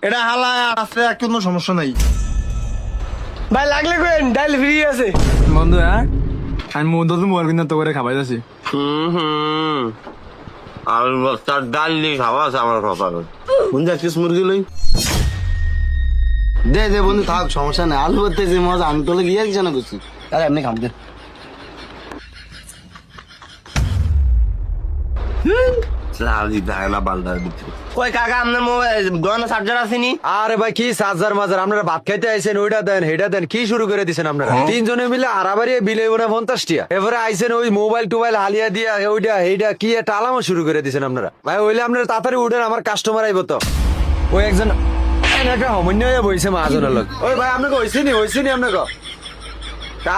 এটা হালা আছে, কোনো সমস্যা নাই। ভাই লাগলে কেন, ডাইল ফ্রি আছে। বন্ধু হ্যাঁ, আমি মধ্যে মোবাইল কিনে তো করে খাবাই যাচ্ছি। আলু বস্তার ডাল দিয়ে খাওয়া আছে আমার কপাল। বন্ধু এক পিস মুরগি লই দে দে বন্ধু থাক, সমস্যা নাই। আলু ভর্তা যে মজা, আমি তোলে গিয়ে কিছু না করছি। আরে এমনি খাম দে। কই কাকা আপনার মোবাইল গয়না চার্জার আসেনি? আরে ভাই কি সাজার মাজার, আপনারা ভাত খাইতে আইছেন, ওইটা দেন হেটা দেন, কি শুরু করে দিচ্ছেন আপনারা? তিনজনে মিলে আড়াবাড়ি বিলে না 50 টিয়া, এবারে আইছেন ওই মোবাইল টোবাইল হালিয়া দিয়া ওইটা এইটা কি একটা আলামো শুরু করে দিচ্ছেন আপনারা। ভাই ওইলে আপনারা তাড়াতাড়ি উঠেন, আমার কাস্টমার আইব তো। ওই একজন একটা হমন্য হয়ে বইছে মাহাজনের লোক। ওই ভাই আপনাকে হইছিনি আপনাকে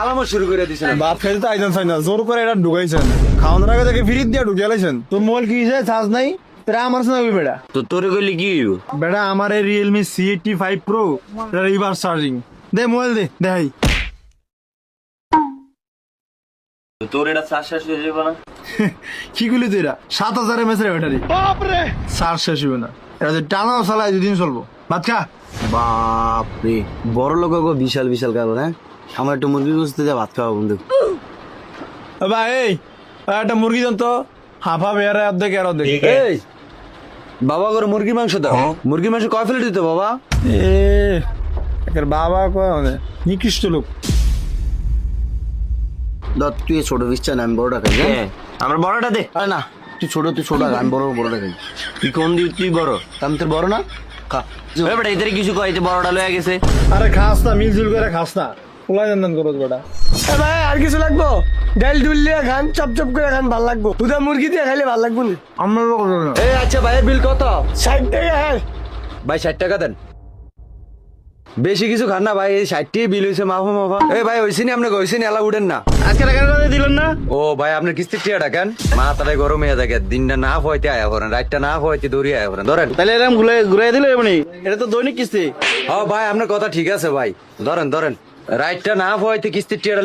আলামো শুরু করে দিচ্ছেন। ভাত খাইতে তো আইতেন চাই না, জোর করে এটা ঢুকাইছেন। খাওয়ানোর আগে দেখে ফিরিত দিয়ে ঢুকিয়ে লাইছেন। তোর মোবাইল কি হয়েছে, চার্জ নাই? তোরা আমার শোনাবি বেড়া। তো তোরে কইলি কি হইব? বেটা আমার এই Realme C85 Pro reverse charging দে, মোবাইল দে দেখাই। তোর এটা চার্জ শেষ হয়ে যাবে না? কি করলি তুই? 7000 mAh এর ব্যাটারি, চার্জ শেষ হবে না। এটা যদি টানাও চালায় 2 দিন চলবো। ভাত খা। বাপরে, বড় লোক বিশাল বিশাল কারণ। হ্যাঁ, আমার একটু মুরগি খুঁজতে যা, ভাত খাওয়া বন্ধু। ভাই এই একটা মুরগি দেন তো, হাফা বেয়ারে অর্ধেক আর অর্ধেক। এই বাবা করে মুরগির মাংস দাও। মুরগির মাংস কয় প্লেট দিতে বাবা? এ একের বাবা কয় মানে নিকৃষ্ট লোক। দত তুই ছোট পিস না, আমি বড়টা খাই। হ্যাঁ, আমার বড়টা দে। আরে না, তুই ছোট আমি বড়টা খাই। তুই কোন দিক তুই বড়? আমি তোর বড় না, খা। ওই বেটা এদের কিছু কয় যে বড়টা লয়ে গেছে। আরে খাস না, মিলজুল করে খাস না, পোলা জান করো বেটা। এ ভাই আর কিছু লাগবো? ডাইল ডুল দিয়ে খান, চপ চপ করে খান, ভাল লাগবো। দুটা মুরগি দিয়ে খাইলে ভাল লাগবো না। আমরা এই আচ্ছা ভাইয়ের বিল কত? 60 টাকা। হ্যাঁ ভাই 60 টাকা দেন। বেশি কিছু খান না ভাই, এই 60 টাকা বিল হয়েছে মাফা। এই ভাই হইছিনি আপনাকে, হইছিনি এলা উঠেন না। আজকে টাকা দিলেন না? ও ভাই আপনার কিস্তির টিয়া ডাকেন, মাথাটাই গরম হয়ে থাকে। দিনটা না হইতে আয়া করেন, রাতটা না হইতে দৌড়িয়ে আয়া করেন। ধরেন তাহলে এরকম ঘুরাই দিলে মানে এটা তো দৈনিক কিস্তি। ও ভাই আপনার কথা ঠিক আছে ভাই, ধরেন রাতটা না হইতে কিস্তির টিয়া